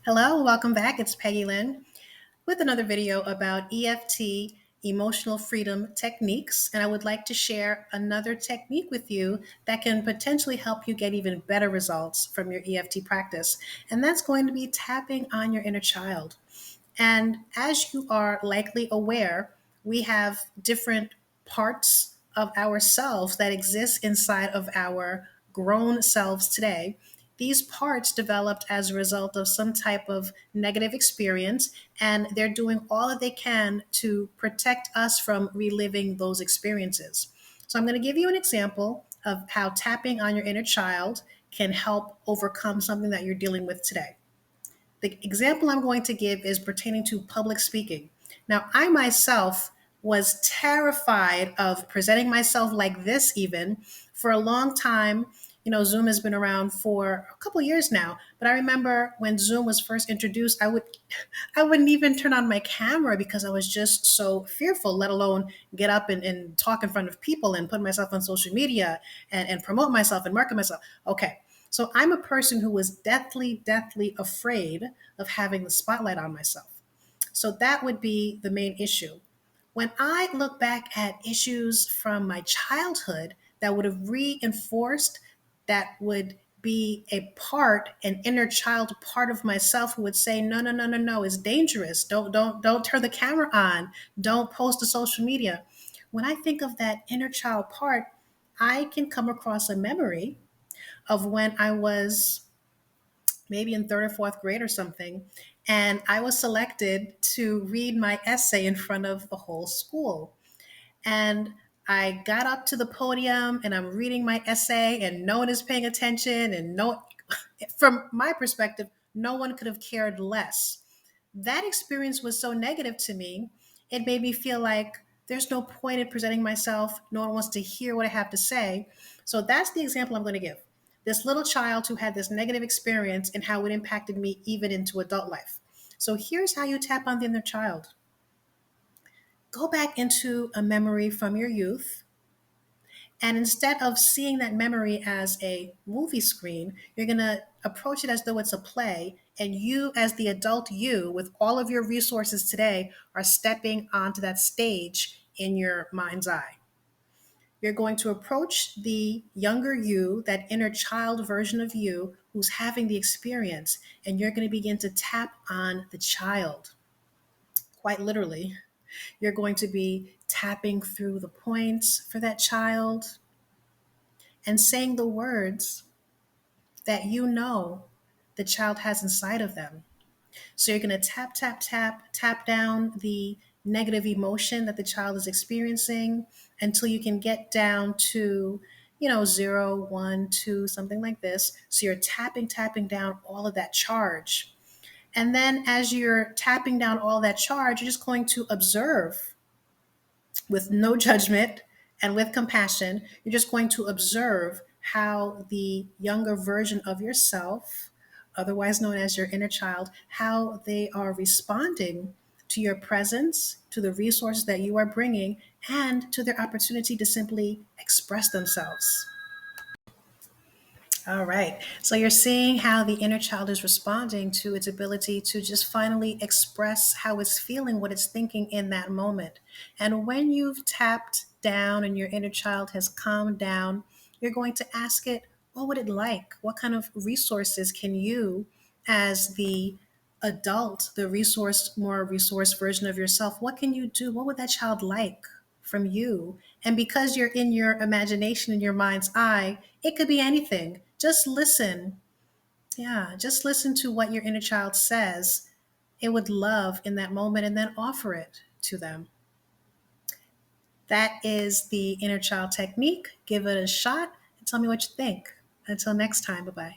Hello, welcome back. It's Peggylynn with another video about EFT, emotional freedom techniques. And I would like to share another technique with you that can potentially help you get even better results from your EFT practice. And that's going to be tapping on your inner child. And as you are likely aware, we have different parts of ourselves that exist inside of our grown selves today. These parts developed as a result of some type of negative experience, and they're doing all that they can to protect us from reliving those experiences. So, I'm going to give you an example of how tapping on your inner child can help overcome something that you're dealing with today. The example I'm going to give is pertaining to public speaking. Now, I myself was terrified of presenting myself like this, even for a long time. Zoom has been around for a couple years now, but I remember when Zoom was first introduced, I wouldn't even turn on my camera because I was just so fearful, let alone get up and talk in front of people and put myself on social media and promote myself and market myself. Okay. So I'm a person who was deathly afraid of having the spotlight on myself. So that would be the main issue. When I look back at issues from my childhood that would have reinforced, that would be an inner child part of myself who would say, no, it's dangerous. Don't turn the camera on. Don't post to social media. When I think of that inner child part, I can come across a memory of when I was maybe in third or fourth grade or something. And I was selected to read my essay in front of the whole school. And I got up to the podium and I'm reading my essay, and no one is paying attention. And from my perspective, no one could have cared less. That experience was so negative to me, it made me feel like there's no point in presenting myself. No one wants to hear what I have to say. So that's the example I'm going to give. This little child who had this negative experience and how it impacted me even into adult life. So here's how you tap on the inner child. Go back into a memory from your youth, and instead of seeing that memory as a movie screen, you're going to approach it as though it's a play. And you, as the adult you, with all of your resources today, are stepping onto that stage in your mind's eye. You're going to approach the younger you, that inner child version of you who's having the experience, and you're going to begin to tap on the child, quite literally. You're going to be tapping through the points for that child and saying the words that you know the child has inside of them. So you're going to tap down the negative emotion that the child is experiencing until you can get down to, 0, 1, 2, something like this. So you're tapping down all of that charge. And then as you're tapping down all that charge, you're just going to observe with no judgment and with compassion. You're just going to observe how the younger version of yourself, otherwise known as your inner child, how they are responding to your presence, to the resources that you are bringing, and to their opportunity to simply express themselves. All right. So you're seeing how the inner child is responding to its ability to just finally express how it's feeling, what it's thinking in that moment. And when you've tapped down and your inner child has calmed down, you're going to ask it, what would it like? What kind of resources can you, as the adult, the more resource version of yourself, what can you do? What would that child like from you? And because you're in your imagination, in your mind's eye, it could be anything. Just listen. Yeah, just listen to what your inner child says it would love in that moment, and then offer it to them. That is the inner child technique. Give it a shot and tell me what you think. Until next time, bye bye.